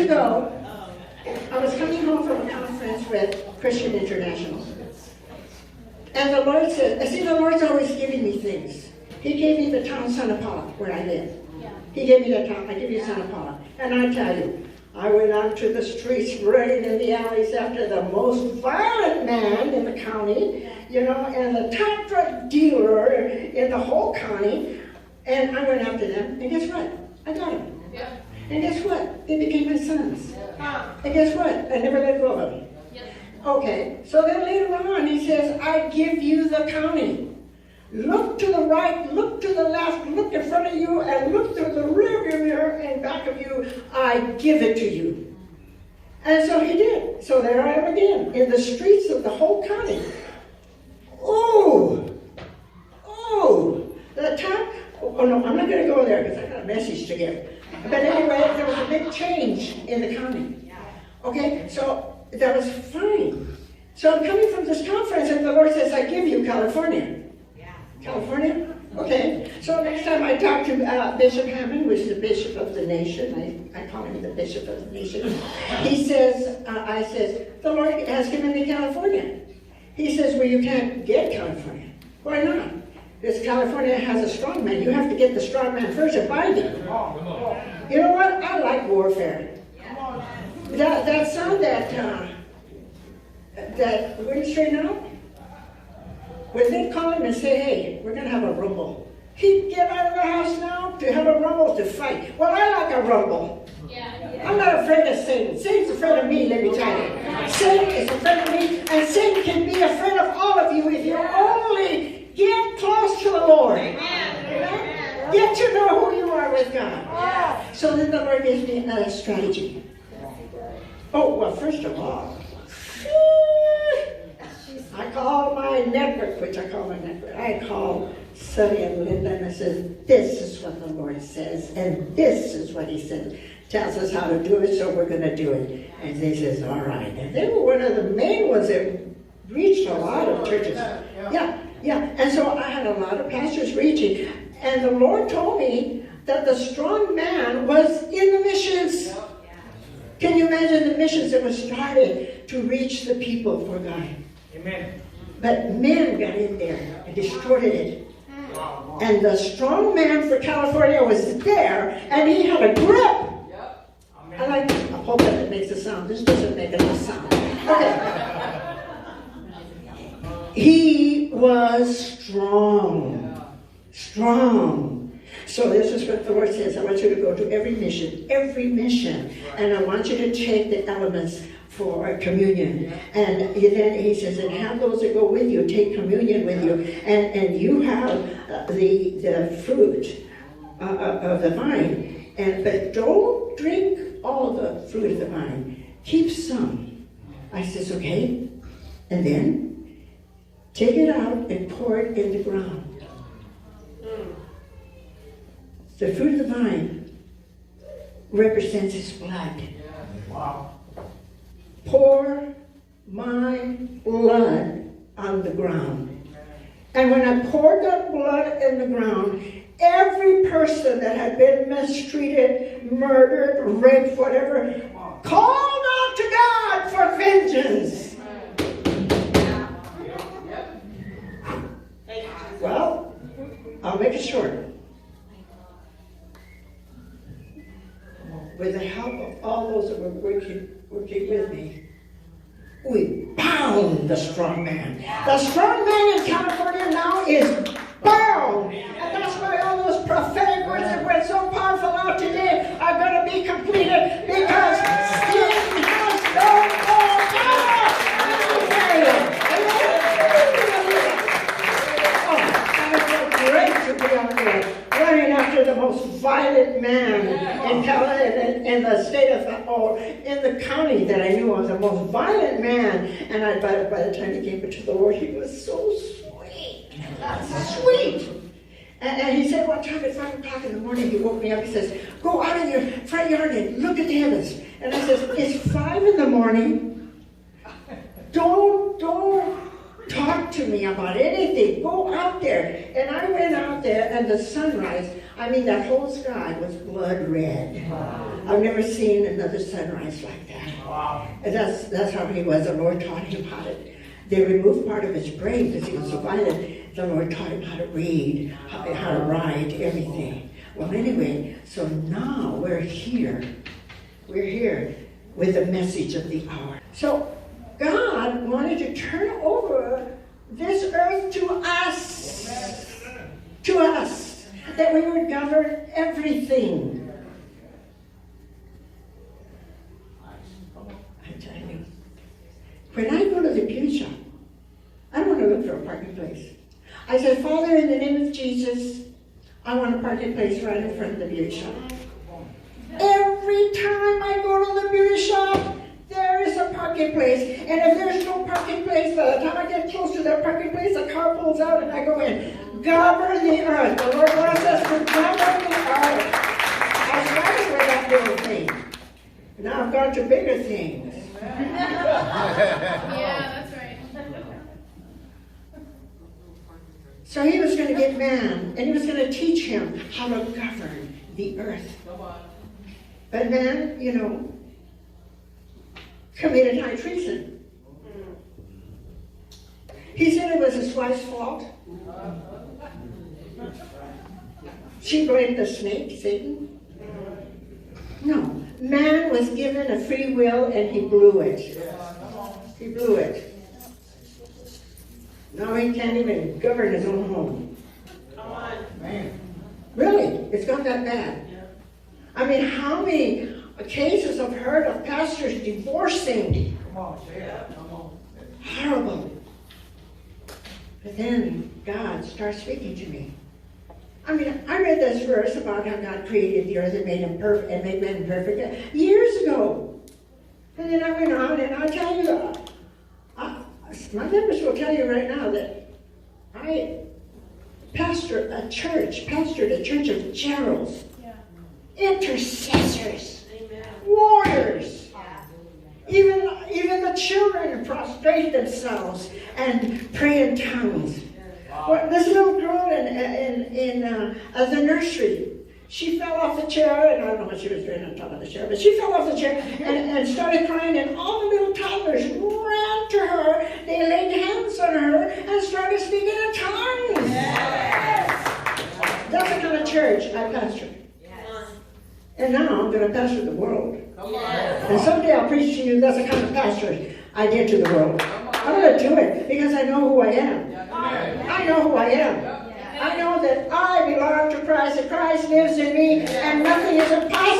ago, I was coming home from a conference with Christian International. And the Lord said, the Lord's always giving me things. He gave me the town Santa Paula, where I live. He gave me that town. I give you Santa Paula. And I tell you, I went out to the streets, running in the alleys after the most violent man in the county, and the top drug dealer in the whole county. And I went after them. And guess what? I got them. Yeah. And guess what? They became my sons. Yeah. And guess what? I never let go of them. Yeah. Okay, so then later on he says, I give you the county. Look to the right, look to the left, look in front of you, and look through the rearview mirror and back of you. I give it to you. And so he did. So there I am again, in the streets of the whole county. Oh, the top. Oh no, I'm not going to go there because I got a message to give. But anyway, there was a big change in the county. Okay, so that was fine. So I'm coming from this conference and the Lord says, I give you California. California? Okay. So next time I talk to Bishop Hammond, who is the bishop of the nation, I call him the bishop of the nation. He says, I says, the Lord has given me California. He says, well, you can't get California. Why not? Because California has a strong man. You have to get the strong man first to bind him. You know what? I like warfare. That sound that wind straighten out, when they call him and say, hey, we're going to have a rumble. He'd get out of the house now to have a rumble to fight. Well, I like a rumble. I'm not afraid of Satan. Satan's afraid of me, let me tell you. Satan is afraid of me, and Satan can be afraid of all of you if you only get close to the Lord. Amen. Get to know who you are with God. So then the Lord gives me a strategy. Oh, well, first of all, I call my network, I call Sonny and Linda, and I says, this is what the Lord says, and this is what he says. Tells us how to do it, so we're going to do it. And they says, all right. And they were one of the main ones that reached a lot of churches. Yeah. And so I had a lot of pastors reaching. And the Lord told me that the strong man was in the missions. Can you imagine the missions that were started to reach the people for God? Amen. But men got in there and distorted it. And the strong man for California was there, and he had a grip. I hope that it makes a sound. This doesn't make enough sound. Okay. He was strong. So this is what the Lord says. I want you to go to every mission, and I want you to take the elements for communion. And then he says, and have those that go with you, take communion with you, and you have the fruit of the vine, but don't drink all the fruit of the vine. Keep some. I says, okay. And then take it out and pour it in the ground. The fruit of the vine represents his blood. Wow. Pour my blood on the ground. And when I poured that blood in the ground, every person that had been mistreated, murdered, raped, whatever, called out to God for vengeance. Well, I'll make it short. With the help of all those that were working with me, we bound the strong man. The strong man in California now is bound. And that's why all those prophetic words that went so powerful out today are going to be completed, because sin has no more power. Oh, it's great to be out there running after the most violent man in the state of, or in the county that I knew of, the most violent man. And by the time he came to the Lord, he was so sweet. And he said one time at 5 o'clock in the morning, he woke me up, he says, go out in your front yard and look at the heavens. And I says, it's 5 in the morning. Don't talk to me about anything. Go out there. And I went out there, and the sunrise, I mean, that whole sky was blood red. I've never seen another sunrise like that. And that's how he was. The Lord taught him how to. They removed part of his brain because he was so violent. The Lord taught him how to read, how to write, everything. Well, anyway, so now we're here. We're here with the message of the hour. So God wanted to turn over this earth to us. To us. That we would govern everything. I tell you, when I go to the beauty shop, I don't want to look for a parking place. I said, Father, in the name of Jesus, I want a parking place right in front of the beauty shop. Every time I go to the beauty shop, there is a parking place. And if there's no parking place, by the time I get close to that parking place, the car pulls out and I go in. Govern the earth. The Lord wants us to govern the earth. I started with that little thing. Now I've gone to bigger things. Yeah, that's right. So he was going to get man, and he was going to teach him how to govern the earth. But man, committed high treason. He said it was his wife's fault. She blamed the snake, Satan. No, man was given a free will and he blew it. He blew it. Now he can't even govern his own home. Come on. Man. Really, it's got that bad. I mean, how many cases I've heard of pastors divorcing? Come on, say it. Come on. Horrible. But then God starts speaking to me. I mean, I read this verse about how God created the earth and made him perfect and made man perfect years ago. And then I went on, and I tell you, my members will tell you right now that I pastored a church of generals, intercessors, warriors. Even the children prostrate themselves and pray in tongues. Well, this little girl in the nursery, she fell off the chair, and I don't know what she was doing on top of the chair, but she fell off the chair and started crying, and all the little toddlers ran to her. They laid hands on her and started speaking in tongues. Yes. That's the kind of church I pastored. Yes. And now I'm going to pastor the world. Yes. And someday I'll preach to you, that's the kind of pastor I did to the world. I'm going to do it because I know who I am. I know who I am. I know that I belong to Christ, that Christ lives in me, and nothing is impossible